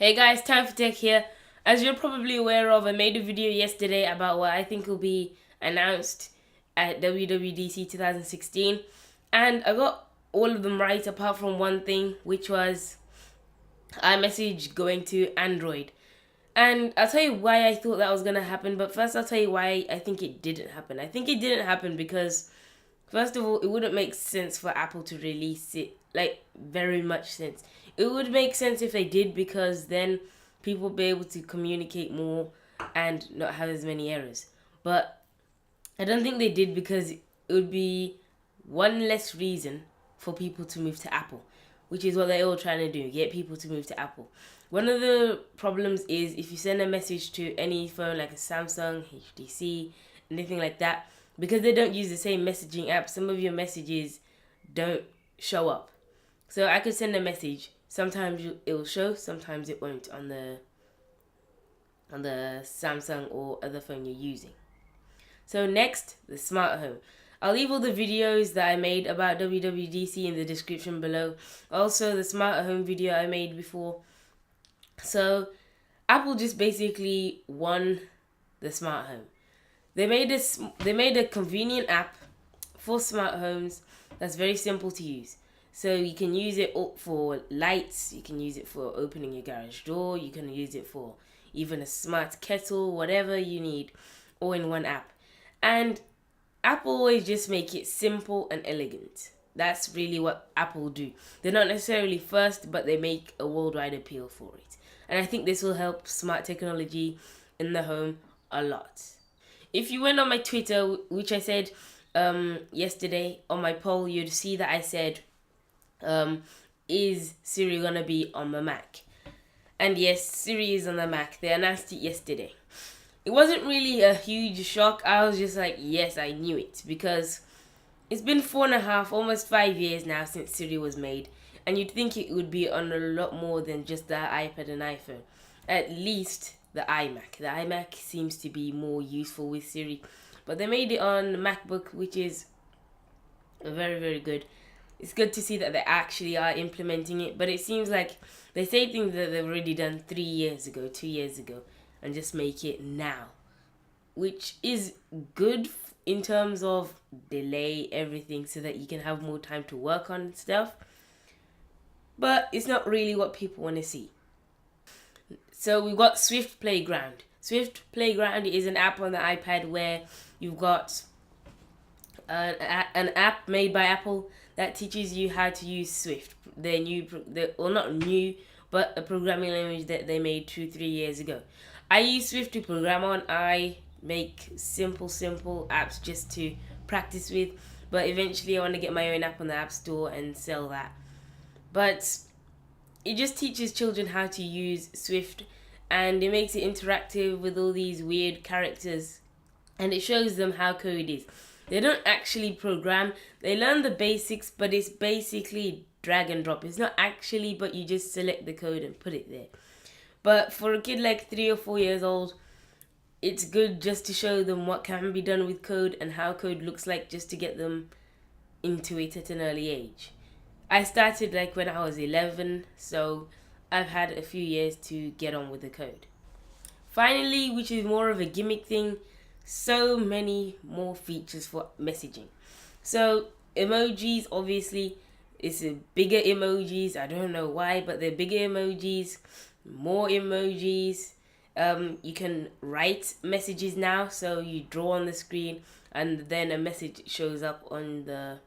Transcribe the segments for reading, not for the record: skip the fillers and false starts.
Hey guys, Time for Tech here. As you're probably aware of, I made a video yesterday about what I think will be announced at WWDC 2016, and I got all of them right apart from one thing, which was iMessage going to Android. And I'll tell you why I thought that was going to happen, but first I'll tell you why I think it didn't happen. I think it didn't happen because, first of all, it wouldn't make sense for Apple to release it, like, very much sense. It would make sense if they did, because then people would be able to communicate more and not have as many errors. But I don't think they did, because it would be one less reason for people to move to Apple, which is what they're all trying to do, get people to move to Apple. One of the problems is if you send a message to any phone like a Samsung, HTC, anything like that, because they don't use the same messaging app, some of your messages don't show up. So I could send a message. Sometimes it will show, sometimes it won't on the Samsung or other phone you're using. So next, the smart home. I'll leave all the videos that I made about WWDC in the description below. Also, the smart home video I made before. So Apple just basically won the smart home. They made a convenient app for smart homes that's very simple to use. So you can use it for lights, you can use it for opening your garage door, you can use it for even a smart kettle, whatever you need, all in one app. And Apple always just make it simple and elegant. That's really what Apple do. They're not necessarily first, but they make a worldwide appeal for it. And I think this will help smart technology in the home a lot. If you went on my Twitter, which I said yesterday on my poll, you'd see that I said, is Siri gonna be on my Mac? And yes, Siri is on the Mac. They announced it yesterday. It wasn't really a huge shock. I was just like, yes, I knew it, because it's been 4.5, almost 5 years now since Siri was made, and you'd think it would be on a lot more than just the iPad and iPhone. At least the iMac. The iMac seems to be more useful with Siri, but they made it on the MacBook, which is very, very good. It's good to see that they actually are implementing it, but it seems like they say things that they've already done 3 years ago, 2 years ago, and just make it now, which is good in terms of delay everything so that you can have more time to work on stuff, but it's not really what people want to see. So we've got Swift Playground. Swift Playground is an app on the iPad where you've got an app made by Apple that teaches you how to use Swift. Not new, but a programming language that they made 2-3 years ago. I use Swift to program on. I make simple apps just to practice with, but eventually I want to get my own app on the App Store and sell that. But it just teaches children how to use Swift, and it makes it interactive with all these weird characters, and it shows them how code is. They don't actually program, they learn the basics, but it's basically drag and drop. It's not actually, but you just select the code and put it there. But for a kid like 3 or 4 years old, it's good just to show them what can be done with code and how code looks like, just to get them into it at an early age. I started like when I was 11, so I've had a few years to get on with the code. Finally, which is more of a gimmick thing, so many more features for messaging. So emojis, obviously, it's a bigger emojis. I don't know why, but they're bigger emojis, more emojis. You can write messages now, so you draw on the screen and then a message shows up on the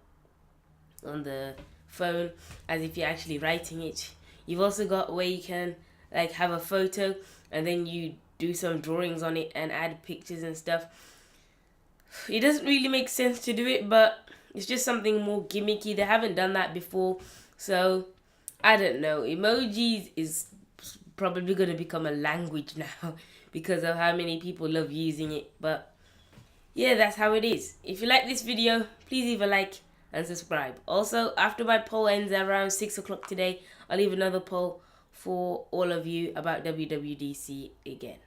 phone as if you're actually writing it. You've also got where you can like have a photo and then you do some drawings on it and add pictures and stuff. It doesn't really make sense to do it, but it's just something more gimmicky. They haven't done that before, so I don't know. Emojis is probably going to become a language now because of how many people love using it. But yeah, that's how it is. If you like this video, please leave a like and subscribe. Also, after my poll ends around 6 o'clock today, I'll leave another poll for all of you about WWDC again.